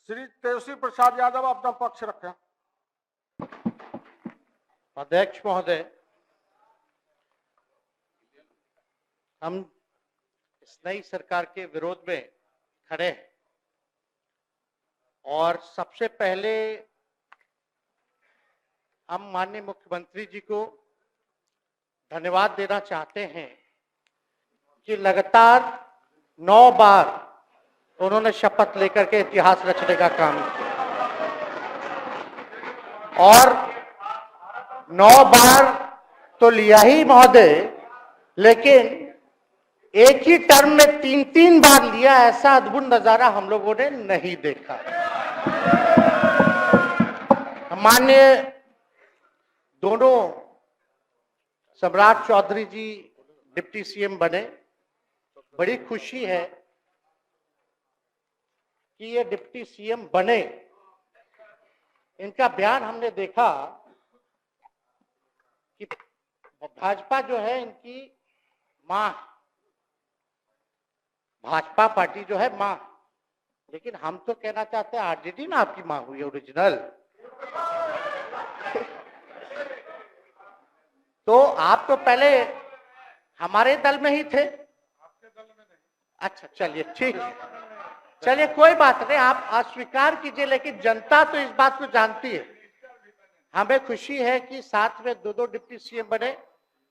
श्री तेजस्वी प्रसाद यादव अपना पक्ष रखें। अध्यक्ष महोदय, हम इस नई सरकार के विरोध में खड़े हैं और सबसे पहले हम माननीय मुख्यमंत्री जी को धन्यवाद देना चाहते हैं कि लगातार 9 बार उन्होंने शपथ लेकर के इतिहास रचने का काम किया और 9 बार तो लिया ही महोदय, लेकिन एक ही टर्म में 3-3 बार लिया, ऐसा अद्भुत नजारा हम लोगों ने नहीं देखा। माननीय दोनों सम्राट चौधरी जी डिप्टी सीएम बने, बड़ी खुशी है कि ये डिप्टी सीएम बने। इनका बयान हमने देखा कि भाजपा जो है इनकी मां, भाजपा पार्टी जो है मां, लेकिन हम तो कहना चाहते हैं आरजेडी ना आपकी मां हुई ओरिजिनल। तो आप तो पहले हमारे दल में ही थे। आपके दल में नहीं। अच्छा, चलिए ठीक है, चलिए कोई बात नहीं, आप अस्वीकार कीजिए, लेकिन जनता तो इस बात को जानती है। हमें खुशी है कि साथ में 2 डिप्टी सीएम बने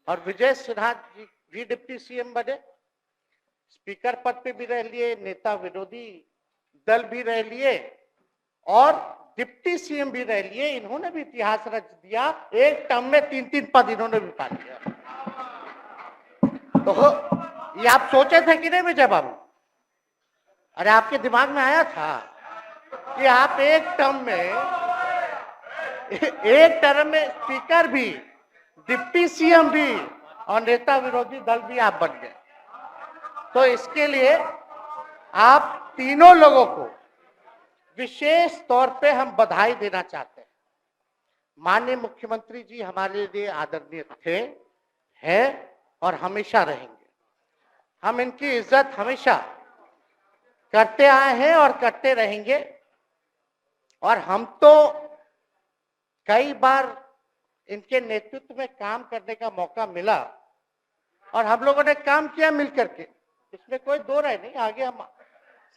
और विजय सिन्हा जी भी डिप्टी सीएम बने, स्पीकर पद पे भी रह लिए, नेता विरोधी दल भी रह लिए और डिप्टी सीएम भी रह लिए। इन्होंने भी इतिहास रच दिया, एक टर्म में 3-3 पद इन्होंने भी पा लिया। तो ये आप सोचे थे कि नहीं विजय बाबू? अरे आपके दिमाग में आया था कि आप एक टर्म में स्पीकर भी, डिप्टी सीएम भी और नेता विरोधी दल भी आप बन गए। तो इसके लिए आप तीनों लोगों को विशेष तौर पे हम बधाई देना चाहते हैं। माननीय मुख्यमंत्री जी हमारे लिए आदरणीय थे, हैं और हमेशा रहेंगे। हम इनकी इज्जत हमेशा करते आए हैं और करते रहेंगे। और हम तो कई बार इनके नेतृत्व में काम करने का मौका मिला और हम लोगों ने काम किया मिलकर के, इसमें कोई दो राय नहीं। आगे हम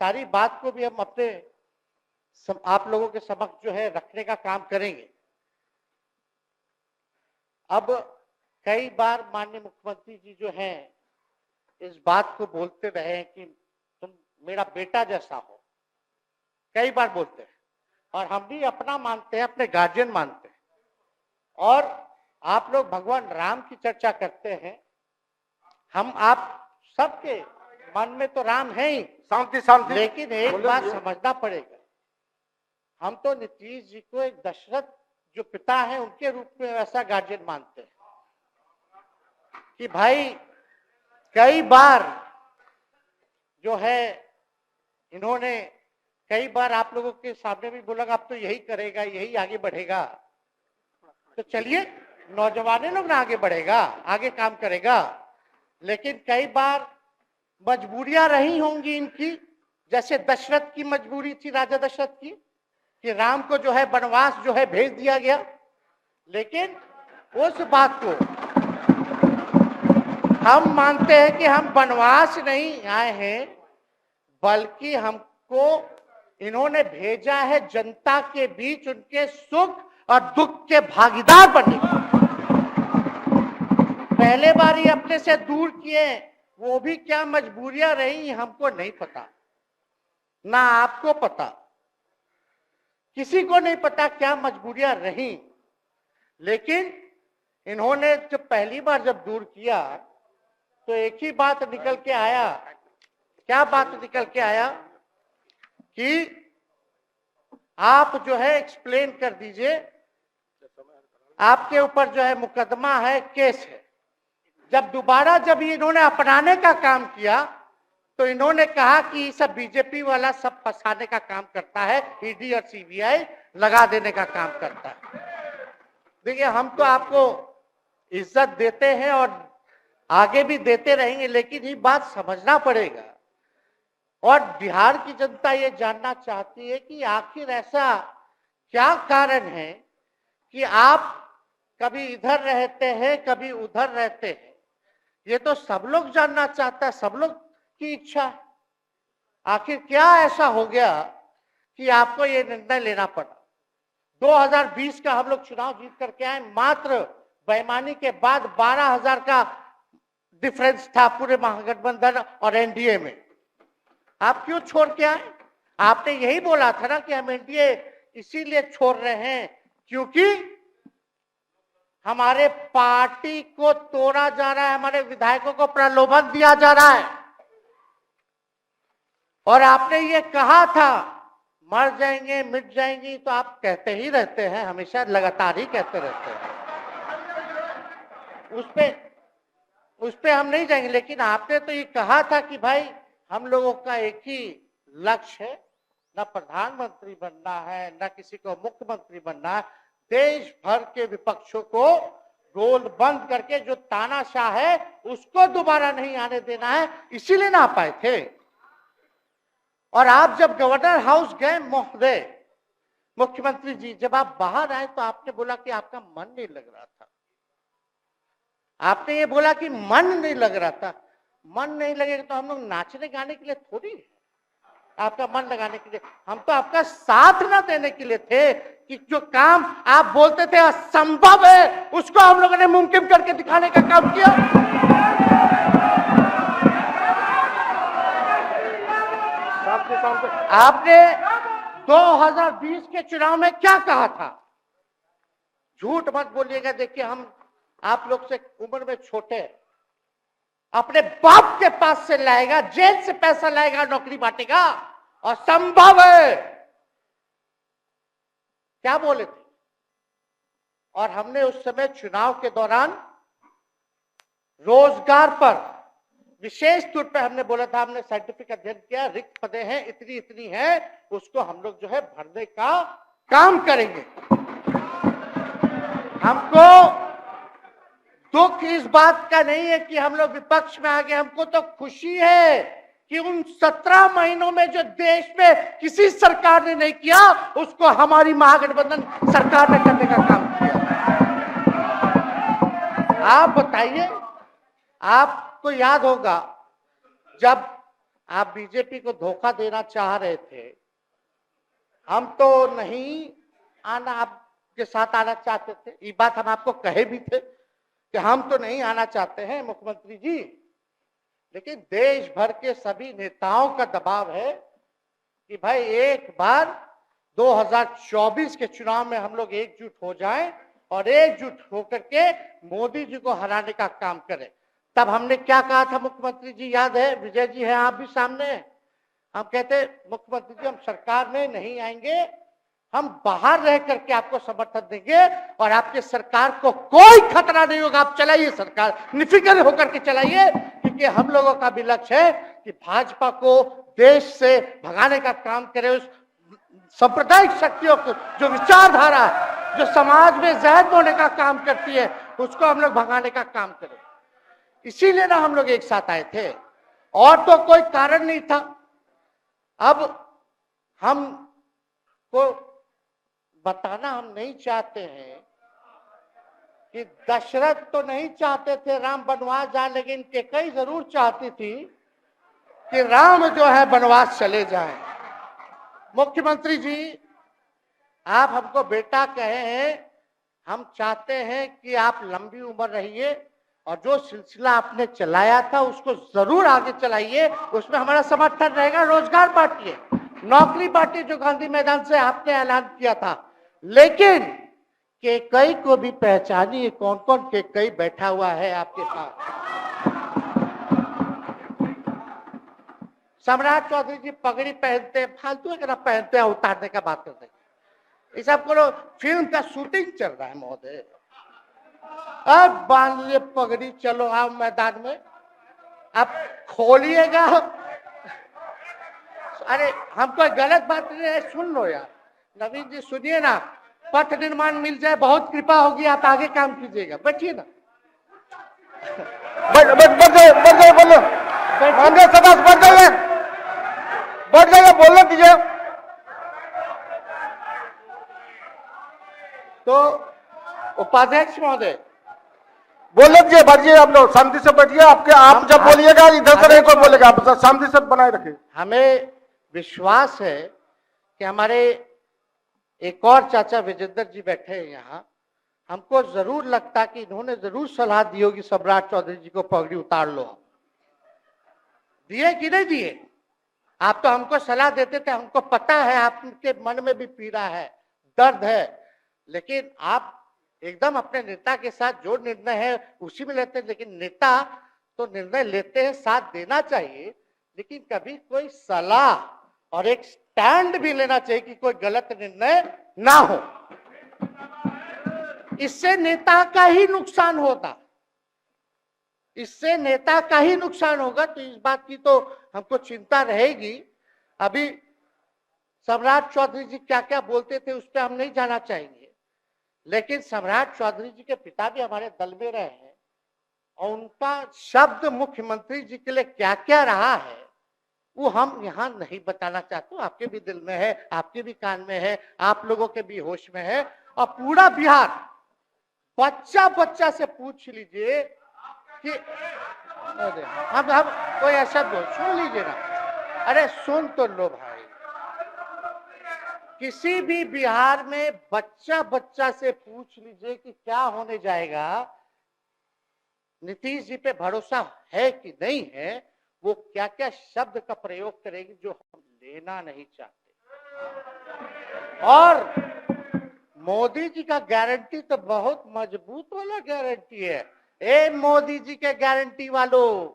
सारी बात को भी हम अपने आप लोगों के समक्ष जो है रखने का काम करेंगे। अब कई बार माननीय मुख्यमंत्री जी जो हैं इस बात को बोलते रहे हैं कि तुम मेरा बेटा जैसा हो, कई बार बोलते हैं और हम भी अपना मानते हैं, अपने गार्जियन मानते हैं। और आप लोग भगवान राम की चर्चा करते हैं, हम आप सबके मन में तो राम है ही, शांति शांति, लेकिन एक बात समझना पड़ेगा, हम तो नीतीश जी को एक दशरथ जो पिता है उनके रूप में ऐसा गार्जियन मानते हैं कि भाई कई बार जो है इन्होंने कई बार आप लोगों के सामने भी बोला अब तो यही करेगा, यही आगे बढ़ेगा। तो चलिए नौजवान लोग ना आगे बढ़ेगा, आगे काम करेगा, लेकिन कई बार मजबूरियां रही होंगी इनकी, जैसे दशरथ की मजबूरी थी, राजा दशरथ की, कि राम को जो है वनवास जो है भेज दिया गया। लेकिन उस बात को हम मानते हैं कि हम वनवास नहीं आए हैं, बल्कि हमको इन्होंने भेजा है जनता के बीच उनके सुख और दुख के भागीदार बनने। पहले बार ही अपने से दूर किए, वो भी क्या मजबूरियां रही हमको नहीं पता, ना आपको पता, किसी को नहीं पता क्या मजबूरियां रही। लेकिन इन्होंने जब पहली बार जब दूर किया तो एक ही बात निकल के आया। क्या बात निकल के आया कि आप जो है एक्सप्लेन कर दीजिए, आपके ऊपर जो है मुकदमा है, केस है। जब दोबारा जब इन्होंने अपनाने का काम किया तो इन्होंने कहा कि सब बीजेपी वाला सब फंसाने का काम करता है, ईडी और सीबीआई लगा देने का काम करता है। देखिए हम तो आपको इज्जत देते हैं और आगे भी देते रहेंगे, लेकिन ये बात समझना पड़ेगा और बिहार की जनता ये जानना चाहती है कि आखिर ऐसा क्या कारण है कि आप कभी इधर रहते हैं, कभी उधर रहते हैं। ये तो सब लोग जानना चाहता है, सब लोग की इच्छा है। आखिर क्या ऐसा हो गया कि आपको ये निर्णय लेना पड़ा। 2020 का हम लोग चुनाव जीत करके आए, मात्र बेईमानी के बाद 12,000 का डिफरेंस था पूरे महागठबंधन और एनडीए में। आप क्यों छोड़ के आए? आपने यही बोला था ना कि हम एनडीए इसीलिए छोड़ रहे हैं क्योंकि हमारे पार्टी को तोड़ा जा रहा है, हमारे विधायकों को प्रलोभन दिया जा रहा है। और आपने ये कहा था मर जाएंगे, मिट जाएंगी, तो आप कहते ही रहते हैं, हमेशा लगातार ही कहते रहते हैं। उस पे हम नहीं जाएंगे, लेकिन आपने तो ये कहा था कि भाई हम लोगों का एक ही लक्ष्य है, न प्रधानमंत्री बनना है, न किसी को मुख्यमंत्री बनना है। देश भर के विपक्षों को गोल बंद करके जो तानाशाह है उसको दोबारा नहीं आने देना है, इसीलिए ना आ पाए थे। और आप जब गवर्नर हाउस गए महोदय, मुख्यमंत्री जी, जब आप बाहर आए तो आपने बोला कि आपका मन नहीं लग रहा था। आपने ये बोला कि मन नहीं लग रहा था। मन नहीं लगेगा तो हम लोग नाचने गाने के लिए थोड़ी है, आपका मन लगाने के लिए। हम तो आपका साथ ना देने के लिए थे कि जो काम आप बोलते थे असंभव है उसको हम लोगों ने मुमकिन करके दिखाने का काम किया। आपने 2020 के चुनाव में क्या कहा था? झूठ मत बोलिएगा। देखिए, हम आप लोग से उम्र में छोटे, अपने बाप के पास से लाएगा, जेल से पैसा लाएगा, नौकरी बांटेगा, और संभव है, क्या बोले थे? और हमने उस समय चुनाव के दौरान रोजगार पर विशेष तौर पे हमने बोला था, हमने साइंटिफिक अध्ययन किया, रिक्त पदें हैं इतनी इतनी है, उसको हम लोग जो है भरने का काम करेंगे। हमको दुख इस बात का नहीं है कि हम लोग विपक्ष में आ गए, हमको तो खुशी है कि उन 17 महीनों में जो देश में किसी सरकार ने नहीं किया उसको हमारी महागठबंधन सरकार ने करने का काम किया। आप बताइए, आपको याद होगा जब आप बीजेपी को धोखा देना चाह रहे थे, हम तो नहीं आना, आपके साथ आना चाहते थे। ये बात हम आपको कहे भी थे कि हम तो नहीं आना चाहते हैं मुख्यमंत्री जी, लेकिन देश भर के सभी नेताओं का दबाव है कि भाई एक बार 2024 के चुनाव में हम लोग एकजुट हो जाएं और एकजुट होकर के मोदी जी को हराने का काम करें। तब हमने क्या कहा था मुख्यमंत्री जी, याद है? विजय जी हैं, आप भी सामने। हम कहते मुख्यमंत्री जी हम सरकार में नहीं आएंगे, हम बाहर रह करके आपको समर्थन देंगे और आपके सरकार को कोई खतरा नहीं होगा, आप चलाइए सरकार, निफिक्र होकर के चलाइए, क्योंकि हम लोगों का भी लक्ष्य है कि भाजपा को देश से भगाने का काम करे। उस सांप्रदायिक शक्तियों को, जो विचारधारा है, जो समाज में जहर बोने का काम करती है, उसको हम लोग भगाने का काम करें। इसीलिए ना हम लोग एक साथ आए थे, और तो कोई कारण नहीं था। अब हम को बताना हम नहीं चाहते हैं कि दशरथ तो नहीं चाहते थे राम वनवास जाए, लेकिन कैकेयी जरूर चाहती थी कि राम जो है वनवास चले जाएं। मुख्यमंत्री जी, आप हमको बेटा कहे हैं, हम चाहते हैं कि आप लंबी उम्र रहिए और जो सिलसिला आपने चलाया था उसको जरूर आगे चलाइए, उसमें हमारा समर्थन रहेगा। रोजगार बांटिए, नौकरी बांटिए, जो गांधी मैदान से आपने ऐलान किया था, लेकिन कैकेयी को भी पहचानिए, कौन कौन कैकेयी बैठा हुआ है आपके पास। सम्राट चौधरी जी पगड़ी पहनते हैं, फालतू अगर आप पहनते हैं, उतारने का बात करते हैं। ये सब को फिल्म का शूटिंग चल रहा है महोदय, अब बांध लिए पगड़ी, चलो आओ मैदान में, अब खोलिएगा। अरे हमको गलत बात नहीं है, सुन लो यार, नवीन जी सुनिए ना, पथ निर्माण मिल जाए, बहुत कृपा होगी, आप आगे काम कीजिएगा, बैठिए ना। बढ़ जाइए, बोलो, सदस्य बढ़ जाइए। बैठ जाइए, बोलने दीजिए। तो उपाध्यक्ष महोदय, बोलने दीजिए, बैठिए, आप लोग शांति से बैठिए। आप जब बोलिएगा इधर से नहीं कोई बोलेगा, आप शांति से बनाए रखिए। हमें विश्वास है कि हमारे एक और चाचा विजेंद्र जी बैठे हैं यहाँ, हमको जरूर लगता कि इन्होंने जरूर सलाह दी होगी सम्राट चौधरी जी को पगड़ी उतार लो। दिए कि नहीं दिए? आप तो हमको सलाह देते थे, हमको पता है आपके मन में भी पीड़ा है, दर्द है, लेकिन आप एकदम अपने नेता के साथ जो निर्णय है उसी में लेते हैं। लेकिन नेता तो निर्णय लेते हैं, साथ देना चाहिए, लेकिन कभी कोई सलाह और एक स्टैंड भी लेना चाहिए कि कोई गलत निर्णय ना हो। इससे नेता का ही नुकसान होता, इससे नेता का ही नुकसान होगा। तो इस बात की तो हमको चिंता रहेगी। अभी सम्राट चौधरी जी क्या क्या बोलते थे उस पर हम नहीं जाना चाहेंगे, लेकिन सम्राट चौधरी जी के पिता भी हमारे दल में रहे हैं और उनका शब्द मुख्यमंत्री जी के लिए क्या क्या रहा है वो हम यहाँ नहीं बताना चाहते। आपके भी दिल में है, आपके भी कान में है, आप लोगों के भी होश में है, और पूरा बिहार बच्चा बच्चा से पूछ लीजिए कि हम कोई ऐसा बोल, सुन लीजिए ना, अरे सुन तो लो भाई। किसी भी बिहार में बच्चा बच्चा से पूछ लीजिए कि क्या होने जाएगा, नीतीश जी पे भरोसा है कि नहीं है, वो क्या क्या शब्द का प्रयोग करेगी जो हम लेना नहीं चाहते। और मोदी जी का गारंटी तो बहुत मजबूत वाला गारंटी है। ए मोदी जी के गारंटी वालों,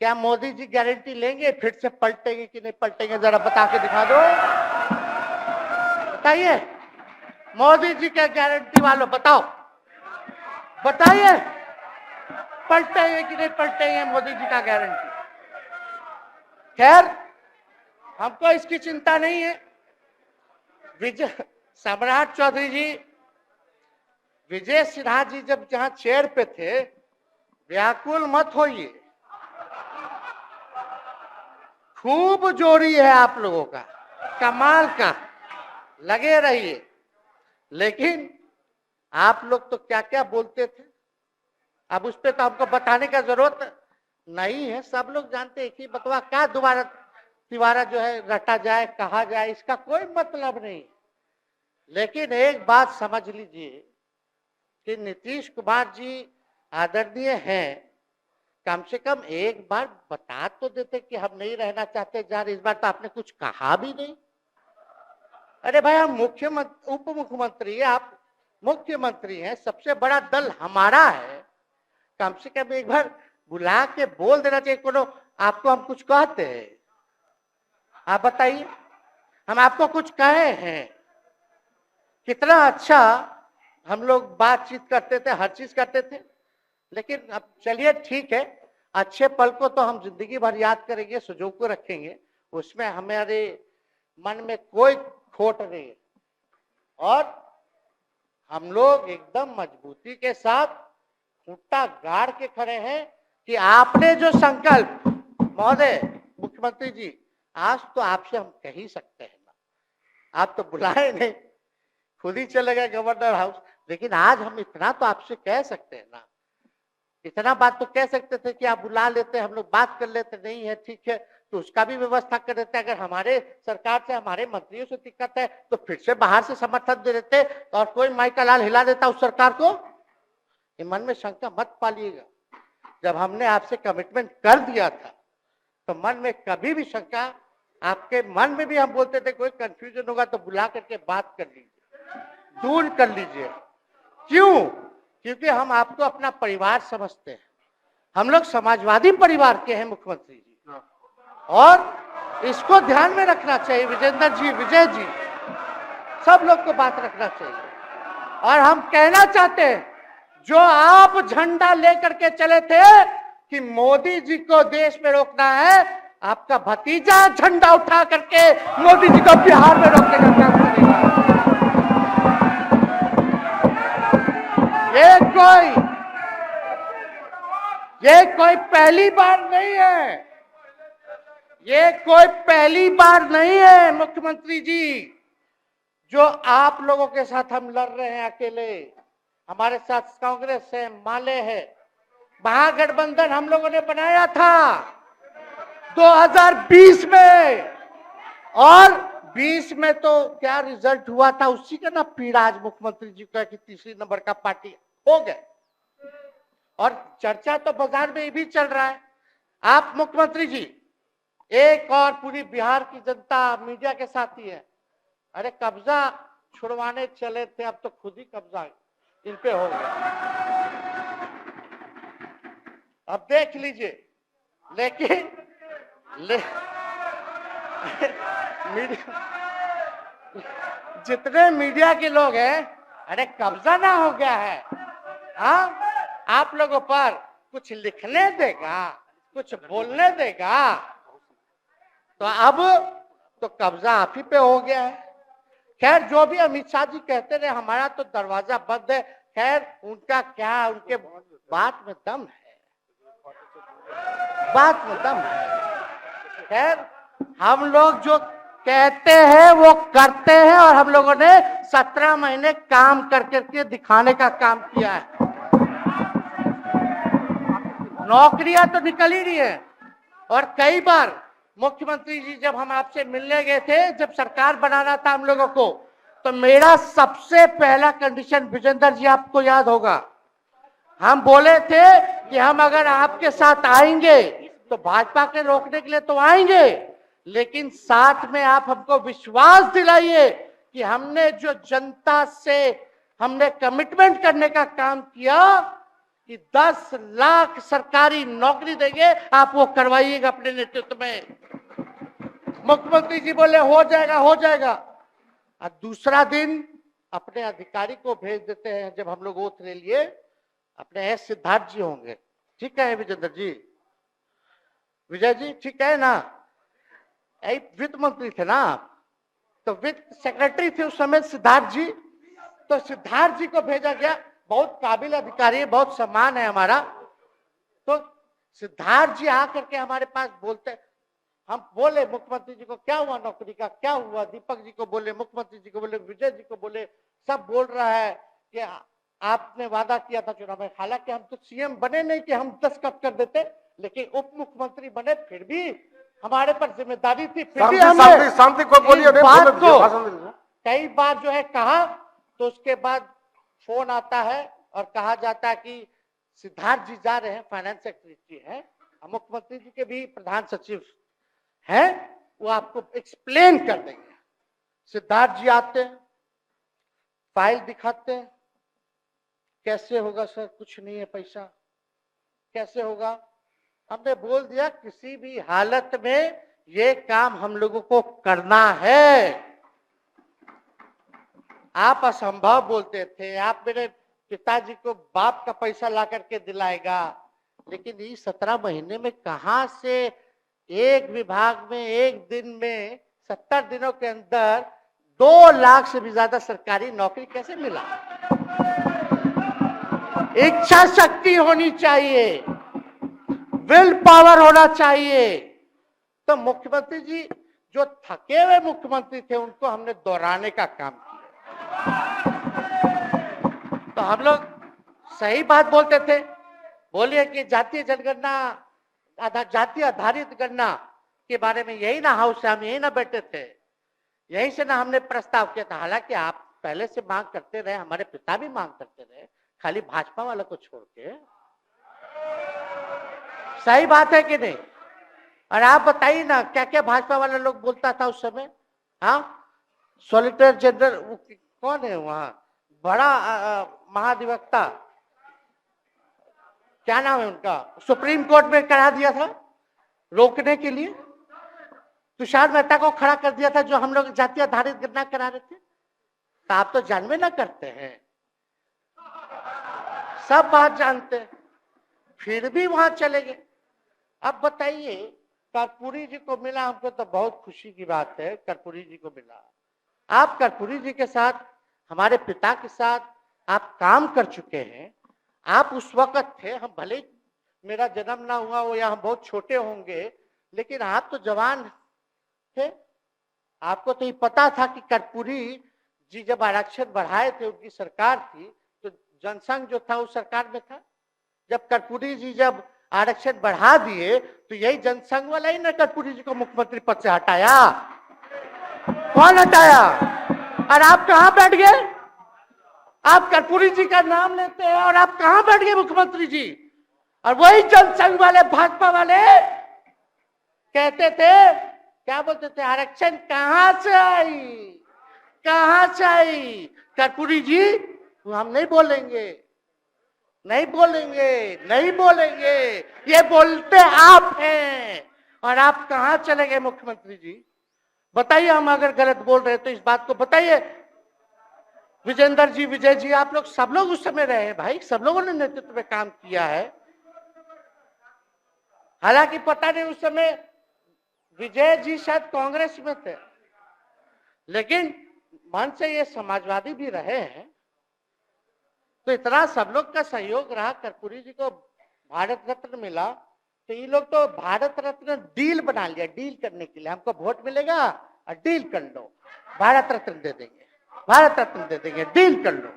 क्या मोदी जी गारंटी लेंगे फिर से पलटेंगे कि नहीं पलटेंगे? जरा बता के दिखा दो, बताइए। मोदी जी के गारंटी वालों बताओ, बताइए पलटेंगे कि नहीं पलटेंगे मोदी जी का गारंटी? खैर, हमको इसकी चिंता नहीं है। विजय सम्राट चौधरी जी, विजय सिन्हा जी जब जहां चेयर पे थे, व्याकुल मत होइए, खूब जोरी है आप लोगों का, कमाल का, लगे रहिए। लेकिन आप लोग तो क्या क्या बोलते थे, अब उस पर तो हमको बताने का जरूरत नहीं है, सब लोग जानते हैं कि बकवा क्या दोबारा जो है रटा जाए, कहा जाए, इसका कोई मतलब नहीं। लेकिन एक बात समझ लीजिए कि नीतीश कुमार जी आदरणीय हैं, कम से कम एक बार बता तो देते कि हम नहीं रहना चाहते जा रहे। इस बार तो आपने कुछ कहा भी नहीं। अरे भाई, हम मुख्यमंत्री, उप मुख्यमंत्री, आप मुख्यमंत्री हैं, सबसे बड़ा दल हमारा है, कम से कम एक बार बुला के बोल देना चाहिए। कोनो आपको हम कुछ कहते हैं? आप बताइए, हम आपको कुछ कहे हैं? कितना अच्छा हम लोग बातचीत करते थे, हर चीज करते थे। लेकिन अब चलिए ठीक है, अच्छे पल को तो हम जिंदगी भर याद करेंगे, सुजो को रखेंगे, उसमें हमारे मन में कोई खोट नहीं है। और हम लोग एकदम मजबूती के साथ खूंटा गाड़ के खड़े हैं कि आपने जो संकल्प, महोदय मुख्यमंत्री जी, आज तो आपसे हम कह ही सकते हैं ना, आप तो बुलाए नहीं, खुद ही चले गए गवर्नर हाउस, लेकिन आज हम इतना तो आपसे कह सकते हैं ना, इतना बात तो कह सकते थे कि आप बुला लेते, हम लोग बात कर लेते। नहीं है ठीक है, तो उसका भी व्यवस्था कर देते। अगर हमारे सरकार से, हमारे मंत्रियों से दिक्कत है तो फिर से बाहर से समर्थन दे देते और कोई माई का लाल हिला देता उस सरकार को। ये मन में शंका मत पालिएगा, जब हमने आपसे कमिटमेंट कर दिया था तो मन में कभी भी शंका, आपके मन में भी हम बोलते थे कोई कंफ्यूजन होगा तो बुला करके बात कर लीजिए, दूर कर लीजिए। क्यों? क्योंकि हम आपको अपना परिवार समझते हैं, हम लोग समाजवादी परिवार के हैं मुख्यमंत्री जी, और इसको ध्यान में रखना चाहिए। विजेंद्र जी, विजय जी, सब लोग को बात रखना चाहिए। और हम कहना चाहते हैं, जो आप झंडा लेकर के चले थे कि मोदी जी को देश में रोकना है, आपका भतीजा झंडा उठा करके मोदी जी को बिहार में रोकने का प्रयास करेगा। ये कोई पहली बार नहीं है, ये कोई पहली बार नहीं है मुख्यमंत्री जी, जो आप लोगों के साथ हम लड़ रहे हैं अकेले। हमारे साथ कांग्रेस है, माले है, महागठबंधन हम लोगों ने बनाया था 2020 में, और 20 में तो क्या रिजल्ट हुआ था उसी का ना पीड़ा आज मुख्यमंत्री जी का कि तीसरी नंबर का पार्टी हो गए। और चर्चा तो बाजार में ये भी चल रहा है। आप मुख्यमंत्री जी एक और पूरी बिहार की जनता मीडिया के साथ ही है। अरे कब्जा छुड़वाने चले थे, अब तो खुद ही कब्जा इन पे हो गया। अब देख लीजिए, लेकिन मीडिया, जितने मीडिया के लोग हैं, अरे कब्जा ना हो गया है, हाँ आप लोगों पर कुछ लिखने देगा, कुछ बोलने देगा, तो अब तो कब्जा आप ही पे हो गया है। खैर जो भी अमित शाह जी कहते रहे हमारा तो दरवाजा बंद है, खैर उनका क्या, उनके बात में दम है, बात में दम है। खैर हम लोग जो कहते हैं वो करते हैं, और हम लोगों ने 17 महीने काम कर करके दिखाने का काम किया है। नौकरियां तो निकल ही रही है, और कई बार मुख्यमंत्री जी जब हम आपसे मिलने गए थे, जब सरकार बनाना था हम लोगों को, तो मेरा सबसे पहला कंडीशन, विजेंद्र जी आपको याद होगा, हम बोले थे कि हम अगर आपके साथ आएंगे तो भाजपा के रोकने के लिए तो आएंगे, लेकिन साथ में आप हमको विश्वास दिलाइए कि हमने जो जनता से हमने कमिटमेंट करने का काम किया कि 10 लाख सरकारी नौकरी देंगे, आप वो करवाइएगा अपने नेतृत्व में। मुख्यमंत्री जी बोले हो जाएगा, हो जाएगा, और दूसरा दिन अपने अधिकारी को भेज देते हैं। जब हम लोग ओथ ले लिए, अपने एस सिद्धार्थ जी होंगे, ठीक है विजेंद्र जी, विजय जी ठीक है ना, वित्त मंत्री थे ना आप, तो वित्त सेक्रेटरी थे उस समय सिद्धार्थ जी, तो सिद्धार्थ जी को भेजा गया, बहुत काबिल अधिकारी है, बहुत सम्मान है हमारा। तो सिद्धार्थ जी आकर के हमारे पास बोलते, हम बोले मुख्यमंत्री जी को क्या हुआ नौकरी का, क्या हुआ, दीपक जी को बोले, मुख्यमंत्री जी को बोले, विजय जी को बोले, सब बोल रहा है कि आपने वादा किया था चुनाव में। हालांकि हम तो सीएम बने नहीं कि हम दस्तखत कर देते, लेकिन उप मुख्यमंत्री बने, फिर भी हमारे पर जिम्मेदारी थी, फिर भी हमने शांति को बोलिए, बात को कई बार जो है कहा, तो उसके बाद फोन आता है और कहा जाता है कि सिद्धार्थ जी जा रहे हैं, फाइनेंस सेक्रेटरी है, मुख्यमंत्री जी के भी प्रधान सचिव हैं, वो आपको एक्सप्लेन कर देंगे। सिद्धार्थ जी आते हैं, फाइल दिखाते हैं, कैसे होगा सर, कुछ नहीं है पैसा, कैसे होगा। हमने बोल दिया किसी भी हालत में ये काम हम लोगों को करना है। आप असंभव बोलते थे, आप मेरे पिताजी को बाप का पैसा ला करके दिलाएगा, लेकिन ये 17 महीने में कहां से एक विभाग में एक दिन में 70 दिनों के अंदर 2 लाख से भी ज्यादा सरकारी नौकरी कैसे मिला। इच्छा शक्ति होनी चाहिए, विल पावर होना चाहिए। तो मुख्यमंत्री जी जो थके हुए मुख्यमंत्री थे उनको हमने दोहराने का काम किया। तो हम लोग सही बात बोलते थे, बोलिए कि जातीय जनगणना, जातीय आधारित गणना के बारे में यही ना हाउस से हम यही ना बैठे थे, यहीं से ना हमने प्रस्ताव किया था। हालांकि आप पहले से मांग करते रहे, हमारे पिता भी मांग करते रहे, खाली भाजपा वाला को छोड़ के। सही बात है कि नहीं? और आप बताइए ना क्या क्या भाजपा वाले लोग बोलता था उस समय। हाँ, सॉलिसिटर जनरल कौन है वहां, बड़ा महाधिवक्ता, क्या नाम है उनका, सुप्रीम कोर्ट में करा दिया था रोकने के लिए, तुषार मेहता को खड़ा कर दिया था, जो हम लोग जातीय आधारित गणना करा रहे थे। तो आप तो जानवे ना करते हैं, सब बात जानते हैं, फिर भी वहां चले गए। अब बताइए, कर्पूरी जी को मिला, हमको तो बहुत खुशी की बात है, कर्पूरी जी को मिला। आप कर्पूरी जी के साथ, हमारे पिता के साथ आप काम कर चुके हैं। आप उस वक्त थे, हम भले मेरा जन्म ना हुआ हो या हम बहुत छोटे होंगे, लेकिन आप तो जवान थे, आपको तो ये पता था कि कर्पूरी जी जब आरक्षण बढ़ाए थे, उनकी सरकार थी, तो जनसंघ जो था उस सरकार में था। जब कर्पूरी जी जब आरक्षण बढ़ा दिए तो यही जनसंघ वाला ही ना कर्पूरी जी को मुख्यमंत्री पद से हटाया। कौन हटाया? और आप कहां बैठ गए? आप कर्पूरी जी का नाम लेते हैं और आप कहां बैठ गए मुख्यमंत्री जी? और वही जनसंघ वाले, भाजपा वाले कहते थे, क्या बोलते थे, आरक्षण कहां से आई, कहां से आई? कर्पूरी जी हम नहीं बोलेंगे, नहीं बोलेंगे, नहीं बोलेंगे, ये बोलते आप हैं। और आप कहां चले गए मुख्यमंत्री जी? बताइए, हम अगर गलत बोल रहे हैं तो इस बात को बताइए। विजेंद्र जी, विजय जी, आप लोग सब लोग उस समय रहे हैं भाई, सब लोगों ने नेतृत्व में काम किया है। हालांकि पता नहीं उस समय विजय जी शायद कांग्रेस में थे, लेकिन मन से ये समाजवादी भी रहे हैं। तो इतना सब लोग का सहयोग रहा, कर्पूरी जी को भारत रत्न मिला, तो ये लोग तो भारत रत्न डील बना लिया, डील करने के लिए, हमको वोट मिलेगा और डील कर लो, भारत रत्न दे देंगे, भारत रत्न दे देंगे, डील कर लो।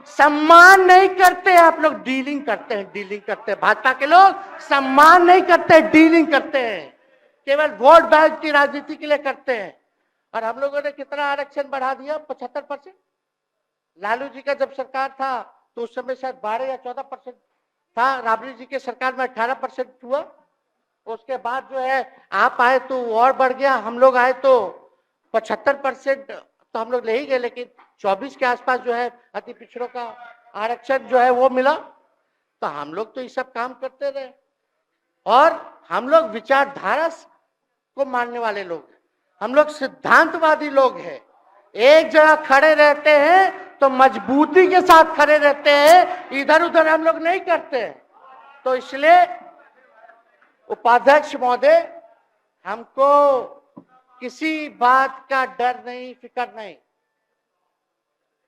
सम्मान नहीं करते आप लोग, डीलिंग करते हैं, डीलिंग करते हैं। भाजपा के लोग सम्मान नहीं करते, डीलिंग करते हैं, केवल वोट बैंक की राजनीति के लिए करते हैं। और हम लोगों ने कितना आरक्षण बढ़ा दिया? 75%। लालू जी का जब सरकार था तो उस समय शायद 12 या 14% था, राबड़ी जी के सरकार में 18% हुआ। उसके बाद जो है आप आए तो और बढ़ गया, हम लोग आए तो 75% तो हम लोग ले ही गए, लेकिन 24 के आसपास जो है अति पिछड़ों का आरक्षण जो है वो मिला। तो हम लोग तो ये सब काम करते रहे, और हम लोग विचारधारा को मानने वाले लोग हैं, हम लोग सिद्धांतवादी लोग हैं। एक जगह खड़े रहते हैं तो मजबूती के साथ खड़े रहते हैं, इधर उधर हम लोग नहीं करते हैं। तो इसलिए उपाध्यक्ष महोदय, हमको किसी बात का डर नहीं, फिक्र नहीं।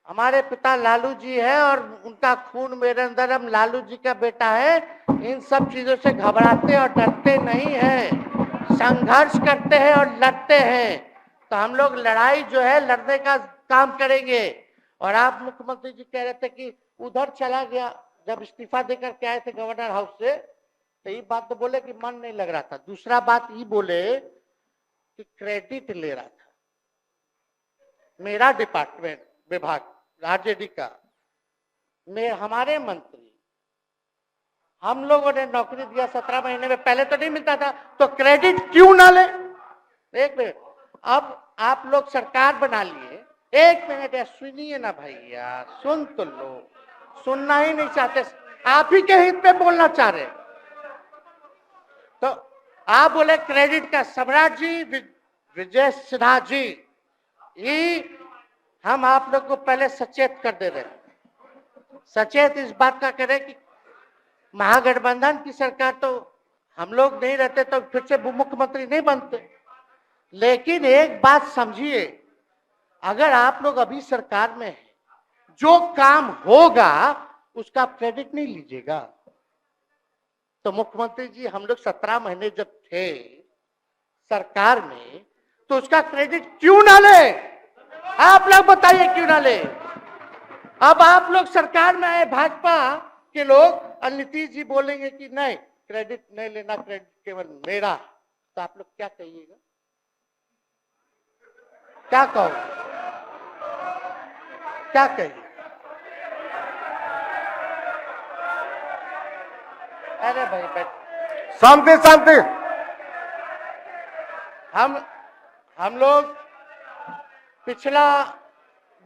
हमारे पिता लालू जी है और उनका खून मेरे अंदर, हम लालू जी का बेटा है। इन सब चीजों से घबराते और डरते नहीं हैं, संघर्ष करते हैं और लड़ते हैं। तो हम लोग लड़ाई जो है लड़ने का काम करेंगे। और आप मुख्यमंत्री जी कह रहे थे कि उधर चला गया, जब इस्तीफा देकर के आए थे गवर्नर हाउस से, तो ये बात तो बोले कि मन नहीं लग रहा था। दूसरा बात ये बोले कि क्रेडिट ले रहा था, मेरा डिपार्टमेंट, विभाग आरजेडी का, में हमारे मंत्री, हम लोगों ने नौकरी दिया 17 महीने में, पहले तो नहीं मिलता था, तो क्रेडिट क्यों ना ले? एक मिनट, अब आप लोग सरकार बना लिए, एक मिनट यार सुनिए ना भाई, यार सुन तो लो, सुनना ही नहीं चाहते, आप ही के हित में बोलना चाह रहे। तो आप बोले क्रेडिट का, सम्राट जी, विजय सिन्हा जी, ये हम आप लोग को पहले सचेत कर दे रहे, सचेत इस बात का करें कि महागठबंधन की सरकार तो हम लोग नहीं रहते तो फिर से मुख्यमंत्री नहीं बनते। लेकिन एक बात समझिए, अगर आप लोग अभी सरकार में हैं, जो काम होगा उसका क्रेडिट नहीं लीजिएगा। तो मुख्यमंत्री जी, हम लोग 17 महीने जब थे सरकार में, तो उसका क्रेडिट क्यों ना ले? आप लोग बताइए क्यों ना ले? अब आप लोग सरकार में आए, भाजपा के लोग, और नीतीश जी बोलेंगे कि नहीं क्रेडिट नहीं लेना, क्रेडिट केवल मेरा, तो आप लोग क्या कहिएगा? क्या कहो, क्या कहिए? अरे भाई बैठ, शांति शांति। हम लोग पिछला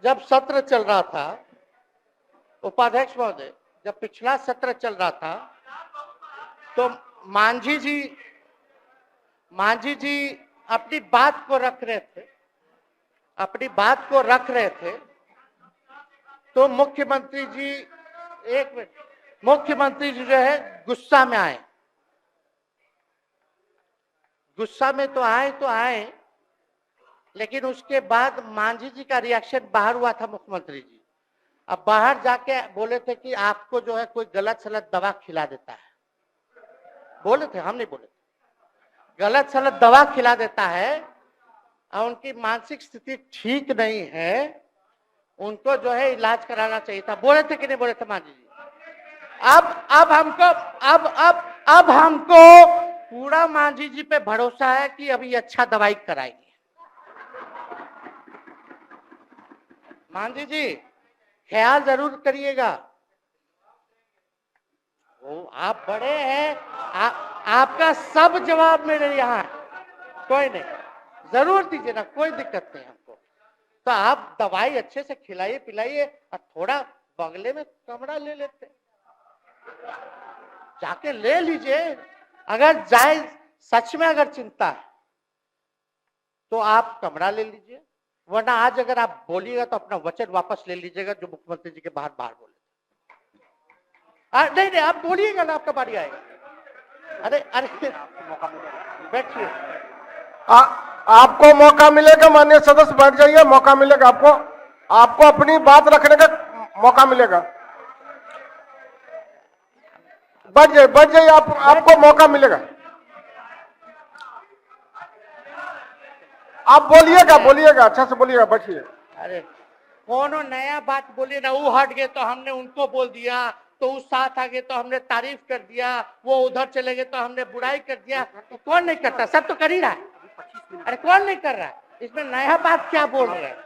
जब सत्र चल रहा था, उपाध्यक्ष महोदय, जब पिछला सत्र चल रहा था तो मांझी जी अपनी बात को रख रहे थे, अपनी बात को रख रहे थे, तो मुख्यमंत्री जी, एक मिनट, मुख्यमंत्री जी जो है गुस्सा में आए, गुस्सा में तो आए, लेकिन उसके बाद मांझी जी का रिएक्शन बाहर हुआ था मुख्यमंत्री जी। अब बाहर जाके बोले थे कि आपको जो है कोई गलत सलत दवा खिला देता है, बोले थे, हम नहीं बोले थे। गलत सलत दवा खिला देता है और उनकी मानसिक स्थिति ठीक नहीं है, उनको जो है इलाज कराना चाहिए था। बोले थे कि नहीं बोले थे मांझी जी? अब हमको पूरा मांझी जी पे भरोसा है कि अभी अच्छा दवाई कराएंगे। मांझी जी ख्याल जरूर करिएगा, वो आप बड़े हैं, आपका सब जवाब मेरे यहाँ है, कोई नहीं, जरूर दीजिए ना, कोई दिक्कत नहीं हमको। तो आप दवाई अच्छे से खिलाइए पिलाइए और थोड़ा बगले में कमरा ले लेते, जाके ले लीजिए। अगर जाए सच में अगर चिंता है तो आप कमरा ले लीजिए, वरना आज अगर आप बोलिएगा तो अपना वचन वापस ले लीजिएगा जो मुख्यमंत्री जी के बाहर बोले। नहीं नहीं, आप बोलिएगा ना, आपका बारी आएगा। अरे अरे बैठिए, आपको मौका मिलेगा, माननीय सदस्य बैठ जाइए, मौका मिलेगा आपको, आपको अपनी बात रखने का मौका मिलेगा। बैठ जाइए आपको मौका मिलेगा। आप बोलिएगा अच्छा से बोलिएगा, बैठिए। अरे कोनो नया बात बोलिए ना, वो हट गए तो हमने उनको बोल दिया, तो उस साथ आ गए तो हमने तारीफ कर दिया, वो उधर चले गए तो हमने बुराई कर दिया। तो कौन नहीं करता, सब तो कर ही रहा है। अरे कौन नहीं कर रहा है, इसमें नया बात क्या बोल रहे हैं?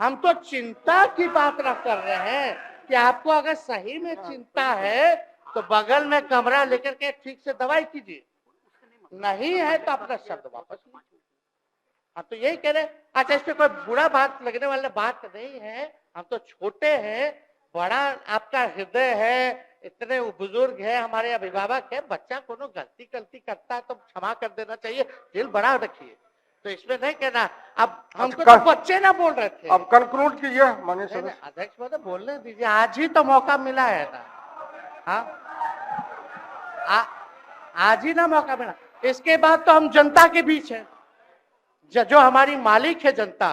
हम तो चिंता की बात ना कर रहे हैं कि आपको अगर सही में चिंता है तो बगल में कमरा लेकर के ठीक से दवाई कीजिए, नहीं है तो अपना शब्द वापस लीजिए। हाँ तो यही कह रहे। अच्छा, इस पे कोई बुरा बात लगने वाला बात नहीं है, हम तो छोटे हैं, बड़ा आपका हृदय है, इतने बुजुर्ग है, हमारे अभिभावक है, बच्चा कोनो गलती करता है तो क्षमा कर देना चाहिए, दिल बड़ा रखिए, तो इसमें नहीं कहना। अब हमको तो बच्चे ना बोल रहे थे। अब कंक्लूड कीजिए माननीय सदस्य। अध्यक्ष महोदय बोलने दीजिए, आज ही तो मौका मिला है ना। हाँ आज ही ना मौका मिला, इसके बाद तो हम जनता के बीच है, जो हमारी मालिक है जनता।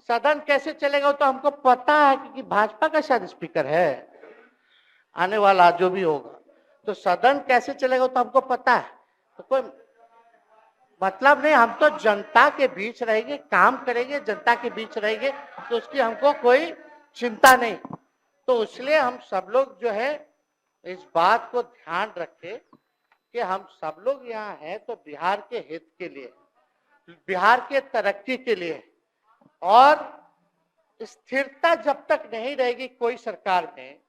सदन कैसे चलेगा तो हमको पता है, क्योंकि भाजपा का शायद स्पीकर है आने वाला जो भी होगा, तो सदन कैसे चलेगा तो हमको पता है। तो कोई मतलब नहीं, हम तो जनता के बीच रहेंगे, काम करेंगे, जनता के बीच रहेंगे, तो उसकी हमको कोई चिंता नहीं। तो इसलिए हम सब लोग जो है इस बात को ध्यान रखें कि हम सब लोग यहाँ हैं तो बिहार के हित के लिए, बिहार के तरक्की के लिए, और स्थिरता जब तक नहीं रहेगी कोई सरकार में,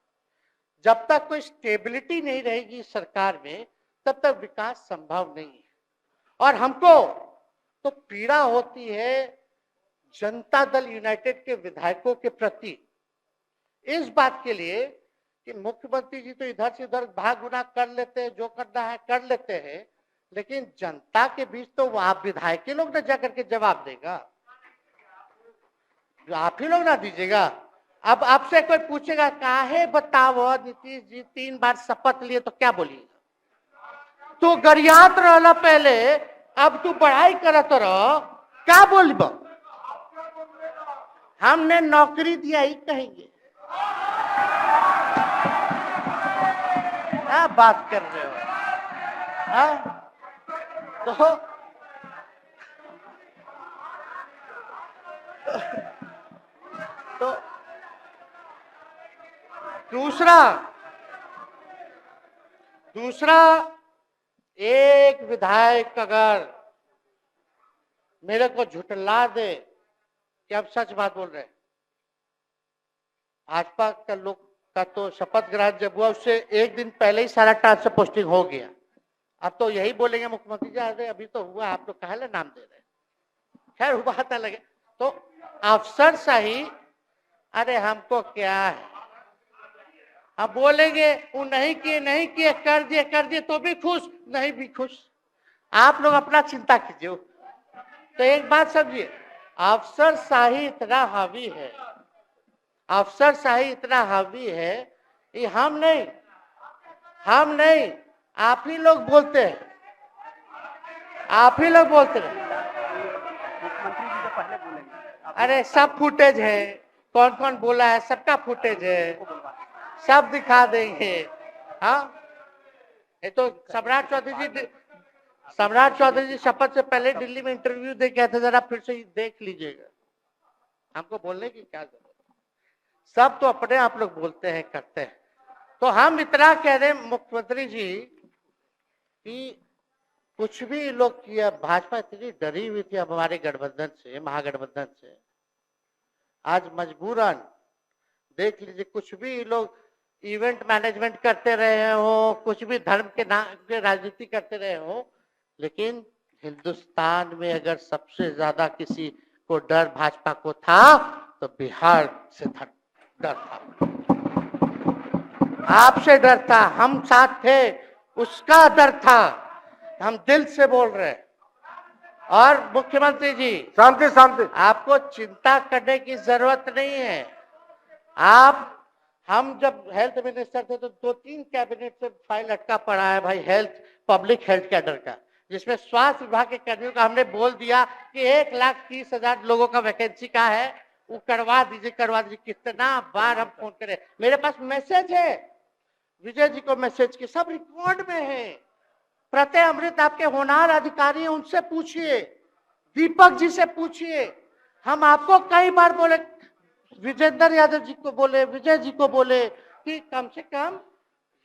जब तक कोई स्टेबिलिटी नहीं रहेगी सरकार में, तब तक विकास संभव नहीं है। और हमको तो पीड़ा होती है जनता दल यूनाइटेड के विधायकों के प्रति, इस बात के लिए कि मुख्यमंत्री जी तो इधर से उधर भाग गुना कर लेते हैं, जो करना है कर लेते हैं, लेकिन जनता के बीच तो आप विधायक के लोग ना जाकर के जवाब देगा, जो आप ही लोग ना दीजिएगा। अब आपसे कोई पूछेगा काहे बताओ नीतीश जी 3 बार शपथ लिए, तो क्या बोलिएगा? तू गरियात रहला पहले, अब तू पढ़ाई करत रह, क्या बोलब? हमने नौकरी दिया ही कहेंगे। क्या बात कर रहे हो? हाँ तो दूसरा एक विधायक अगर मेरे को झुठला दे कि अब सच बात बोल रहे हैं, भाजपा का लोग का तो शपथ ग्रहण जब हुआ उससे एक दिन पहले ही सारा ट्रांसफर पोस्टिंग हो गया। अब तो यही बोलेंगे मुख्यमंत्री जी अरे अभी तो हुआ, आप लोग काहे नाम दे रहे हैं। खैर हुआ था लगे तो अफसर सही, अरे हमको क्या है, अब बोलेंगे वो नहीं किए कर दिए तो भी खुश, नहीं भी खुश। आप लोग अपना चिंता कीजिए। तो एक बात समझिए, अफसर शाही इतना हावी है, अफसर शाही इतना हावी है, ये हम नहीं आप ही लोग बोलते हैं, आप ही लोग बोलते हैं। मुख्यमंत्री जी तो पहले बोलेंगे। अरे सब फुटेज है, कौन कौन बोला है सबका फुटेज है, सब दिखा देंगे। हाँ ये तो सम्राट चौधरी जी सम्राट चौधरी जी शपथ से पहले दिल्ली में इंटरव्यू दे गए थे, जरा फिर से देख लीजिएगा, हमको बोलने की क्या जरूरत है। सब तो अपने आप लोग बोलते हैं करते हैं। तो हम इतना कह रहे हैं मुख्यमंत्री जी कि कुछ भी लोग किया, भाजपा इतनी डरी हुई थी अब हमारे गठबंधन से, महागठबंधन से, आज मजबूरन देख लीजिए, कुछ भी लोग इवेंट मैनेजमेंट करते रहे हो, कुछ भी धर्म के नाम के राजनीति करते रहे हो, लेकिन हिंदुस्तान में अगर सबसे ज्यादा किसी को डर भाजपा को था तो बिहार से डर था, आपसे डर था, हम साथ थे, उसका डर था, हम दिल से बोल रहे हैं। और मुख्यमंत्री जी शांति शांति, आपको चिंता करने की जरूरत नहीं है। आप, हम जब हेल्थ मिनिस्टर थे तो 2-3 कैबिनेट से फाइल अटका पड़ा है भाई, हेल्थ, पब्लिक हेल्थ कैडर का, जिसमें स्वास्थ्य विभाग के कर्मियों का हमने बोल दिया कि 1,30,000 लोगों का वैकेंसी का है, वो करवा दीजिए करवा दीजिए। कितना बार हम फोन करें, मेरे पास मैसेज है, विजय जी को मैसेज की, सब रिकॉर्ड में है। प्रत्यय अमृत आपके होनहार अधिकारी हैं, उनसे पूछिए, दीपक जी से पूछिए। हम आपको कई बार बोले, विजेंद्र यादव जी को बोले, विजय जी को बोले कि कम से कम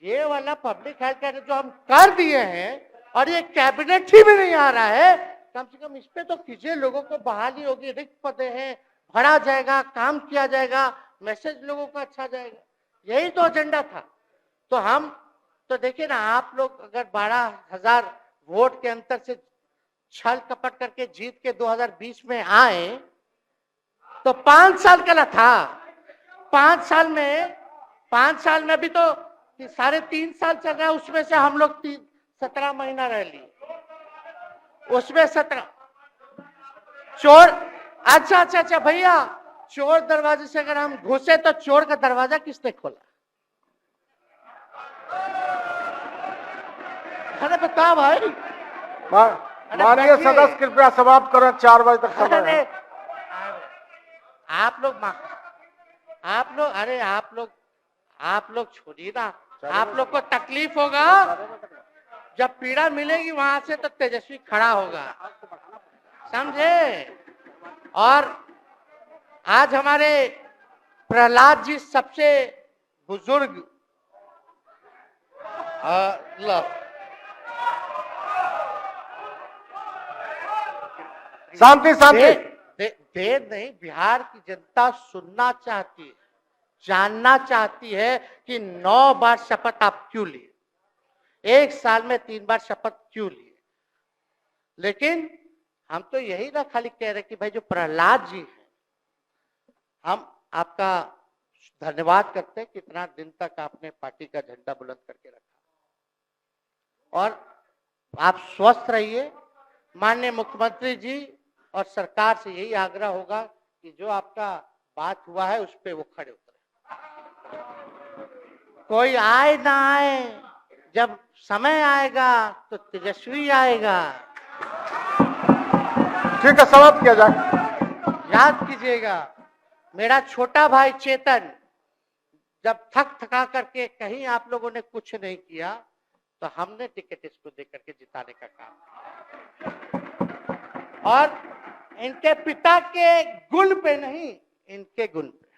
ये वाला पब्लिक हेल्थ केयर जो हम कर दिए हैं और ये कैबिनेट ही में नहीं आ रहा है, कम से कम इस पे तो कीजिए, लोगों को बहाली होगी, रिक्त पदे हैं, भरा जाएगा, काम किया जाएगा, मैसेज लोगों का अच्छा जाएगा, यही तो एजेंडा था। तो हम तो देखिए ना, आप लोग अगर 12,000 वोट के अंतर से छल कपट करके जीत के 2020 में आए तो 5 साल का ना था, 5 साल में भी तो 3.5 साल चल रहा है, उसमें से हम लोग 17 महीना रह लिए, उसमें 17 चोर, अच्छा भैया, चोर दरवाजे से अगर हम घुसे तो चोर का दरवाजा किसने खोला? अरे बता भाई, माननीय सदस्य कृपया समाप्त करें, 4 बजे तक समय है। आप लोग छोड़िए ना, आप लोग को तकलीफ होगा, जब पीड़ा मिलेगी वहां से तो तेजस्वी खड़ा होगा, समझे। और आज हमारे प्रहलाद जी सबसे बुजुर्ग शांति शांति, देर नहीं, बिहार की जनता सुनना चाहती है, जानना चाहती है कि 9 बार शपथ आप क्यों लिए, 1 साल में 3 बार शपथ क्यों लिए। लेकिन हम तो यही ना खाली कह रहे कि भाई जो प्रहलाद जी हैं, हम आपका धन्यवाद करते हैं, कितना दिन तक आपने पार्टी का झंडा बुलंद करके रखा। और आप स्वस्थ रहिए। माननीय मुख्यमंत्री जी और सरकार से यही आग्रह होगा कि जो आपका बात हुआ है उस पे वो खड़े उतरे, कोई आए ना आए, जब समय आएगा तो तेजस्वी आएगा। ठीक है, समाप्त किया जाए। याद कीजिएगा, मेरा छोटा भाई चेतन जब थका करके कहीं आप लोगों ने कुछ नहीं किया तो हमने टिकट इसको देकर के जिताने का काम, और इनके पिता के गुण पे नहीं, इनके गुण पे।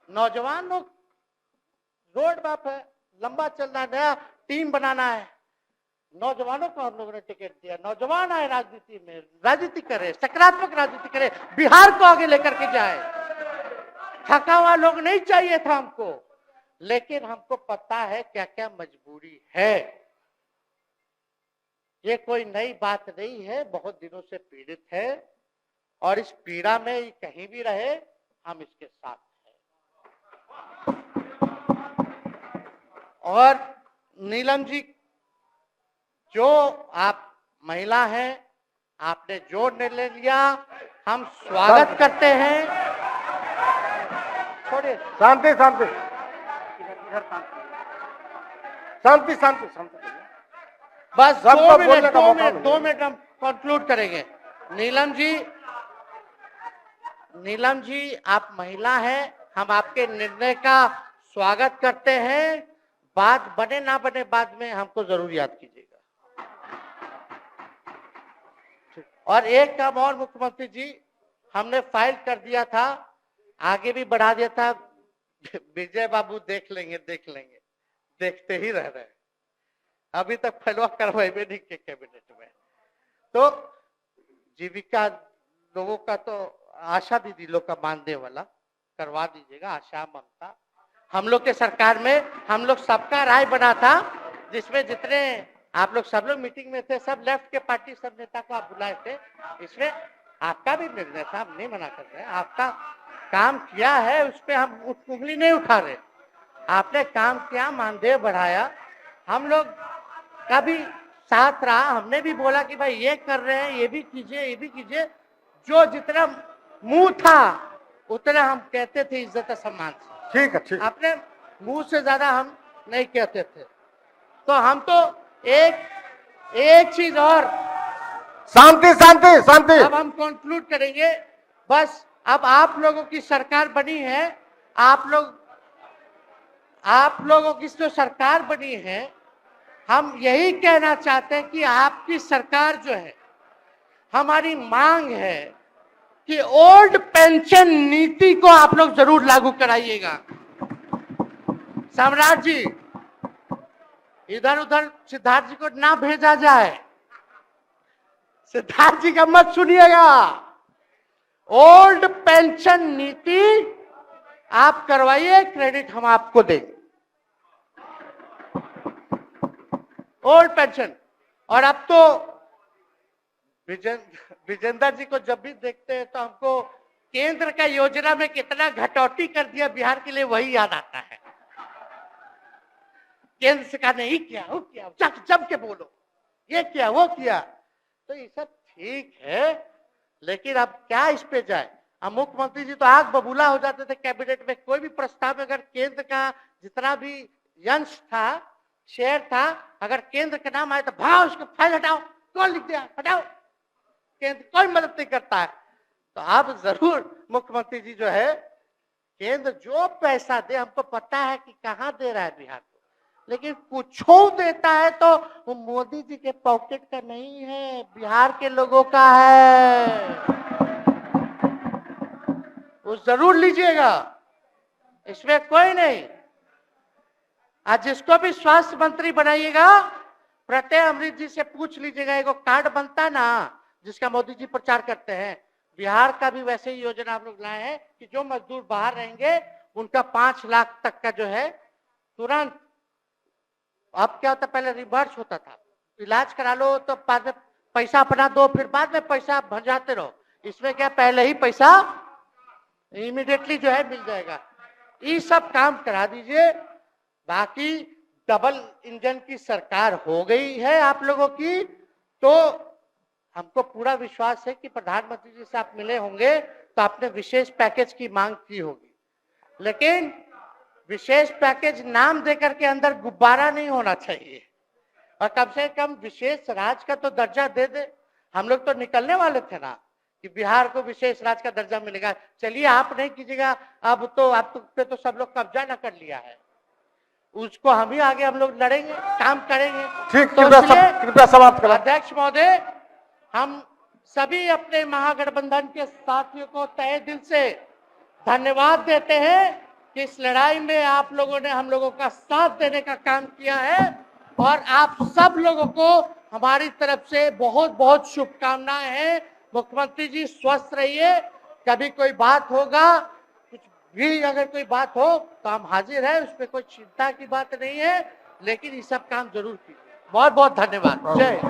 नौजवान लोग रोड मैप है, लंबा चलना है, नया टीम बनाना है, नौजवानों को हम लोगों ने टिकट दिया, नौजवान आए राजनीति में, राजनीति करे, सकारात्मक राजनीति करे, बिहार को आगे लेकर के जाए। थका हुआ लोग नहीं चाहिए था हमको, लेकिन हमको पता है क्या क्या मजबूरी है। ये कोई नई बात नहीं है, बहुत दिनों से पीड़ित है, और इस पीड़ा में कहीं भी रहे हम इसके साथ हैं। और नीलम जी, जो आप महिला हैं, आपने जो निर्णय लिया हम स्वागत करते हैं। छोड़िए, शांति शांति शांति शांति शांति, बस सबको बोलने का मौका 2 मिनट हम कंक्लूड करेंगे। नीलम जी आप महिला हैं, हम आपके निर्णय का स्वागत करते हैं। बात बने ना बने बाद में हमको जरूर याद कीजिएगा। और एक काम और मुख्यमंत्री जी, हमने फाइल कर दिया था, आगे भी बढ़ा दिया था, विजय बाबू देख लेंगे, देखते ही रह रहे हैं, अभी तक फैलवा करवाए भी नहीं के कैबिनेट में। तो जीविका लोगों का तो आशा दीदी लोग का मानदेय वाला करवा दीजिएगा, आशा ममता। हम लोग के सरकार में हम लोग सबका राय बना था, जिसमें जितने आप लोग सब लोग मीटिंग में थे, सब लेफ्ट के पार्टी सब नेता को आप बुलाए थे, इसमें आपका भी निर्णय था, हम नहीं मना कर रहे हैं, आपका काम किया है, उस पर हम उंगली नहीं उठा रहे, आपने काम किया, मानदेय बढ़ाया, हम लोग का भी साथ रहा, हमने भी बोला कि भाई ये कर रहे हैं, ये भी कीजिए, जो जितना मुंह था उतना हम कहते थे इज्जत सम्मान से। ठीक है। अपने मुंह से ज्यादा हम नहीं कहते थे। तो हम तो एक चीज और, शांति। अब हम कंक्लूड करेंगे, बस अब आप लोगों की सरकार बनी है, आप लोगों की जो सरकार बनी है, हम यही कहना चाहते हैं कि आपकी सरकार जो है, हमारी मांग है कि ओल्ड पेंशन नीति को आप लोग जरूर लागू कराइएगा। सम्राट जी, इधर उधर सिद्धार्थ जी को ना भेजा जाए, सिद्धार्थ जी का मत सुनिएगा। ओल्ड पेंशन नीति आप करवाइए, क्रेडिट हम आपको देंगे, ओल्ड पेंशन। और अब तो विजेंद्र जी को जब भी देखते हैं तो हमको केंद्र का योजना में कितना घटौती कर दिया बिहार के लिए, वही याद आता है। केंद्र सरकार ने ये किया, वो किया, जम के बोलो, ये किया, वो किया, तो ये सब ठीक है, लेकिन अब क्या इस पे जाए। अब मुख्यमंत्री जी तो आग बबूला हो जाते थे कैबिनेट में, कोई भी प्रस्ताव में अगर केंद्र का जितना भी अंश था, शेयर था, अगर केंद्र का नाम आए तो भाव उसको फाइल हटाओ, कौन लिख दिया, हटाओ, केंद्र कोई मदद नहीं करता है। तो आप जरूर मुख्यमंत्री जी जो है, केंद्र जो पैसा दे, हमको पता है कि कहां दे रहा है बिहार को, लेकिन कुछ देता है तो वो मोदी जी के पॉकेट का नहीं है, बिहार के लोगों का है, वो जरूर लीजिएगा, इसमें कोई नहीं। आज जिसको भी स्वास्थ्य मंत्री बनाइएगा, प्रत्यय अमृत जी से पूछ लीजिएगा, एगो कार्ड बनता ना जिसका मोदी जी प्रचार करते हैं, बिहार का भी वैसे ही योजना आप लोग लाए हैं कि जो मजदूर बाहर रहेंगे उनका 5 लाख तक का जो है तुरंत, अब क्या होता, पहले रिवर्स होता था, इलाज करा लो तो बाद में पैसा अपना दो, फिर बाद में पैसा भंजाते रहो, इसमें क्या पहले ही पैसा इमीडिएटली जो है मिल जाएगा। ये सब काम करा दीजिए, बाकी डबल इंजन की सरकार हो गई है आप लोगों की, तो हमको पूरा विश्वास है कि प्रधानमंत्री जी से आप मिले होंगे तो आपने विशेष पैकेज की मांग की होगी, लेकिन विशेष पैकेज नाम देकर के अंदर गुब्बारा नहीं होना चाहिए, और कम से कम विशेष राज्य का तो दर्जा दे दे। हम लोग तो निकलने वाले थे ना कि बिहार को विशेष राज्य का दर्जा मिलेगा, चलिए आप नहीं कीजिएगा, अब तो आप पे तो सब लोग कब्जा न कर लिया है, उसको हम ही आगे हम लोग लड़ेंगे, काम करेंगे। ठीक, तो कृपया समाप्त करें। अध्यक्ष महोदय, हम सभी अपने महागठबंधन के साथियों को तहे दिल से धन्यवाद देते हैं कि इस लड़ाई में आप लोगों ने हम लोगों का साथ देने का काम किया है, और आप सब लोगों को हमारी तरफ से बहुत बहुत शुभकामनाएं हैं। मुख्यमंत्री जी स्वस्थ रहिए, कभी कोई बात होगा, कुछ भी अगर कोई बात हो तो हम हाजिर हैं, उसमें कोई चिंता की बात नहीं है, लेकिन ये सब काम जरूर कीजिए। बहुत बहुत धन्यवाद। जय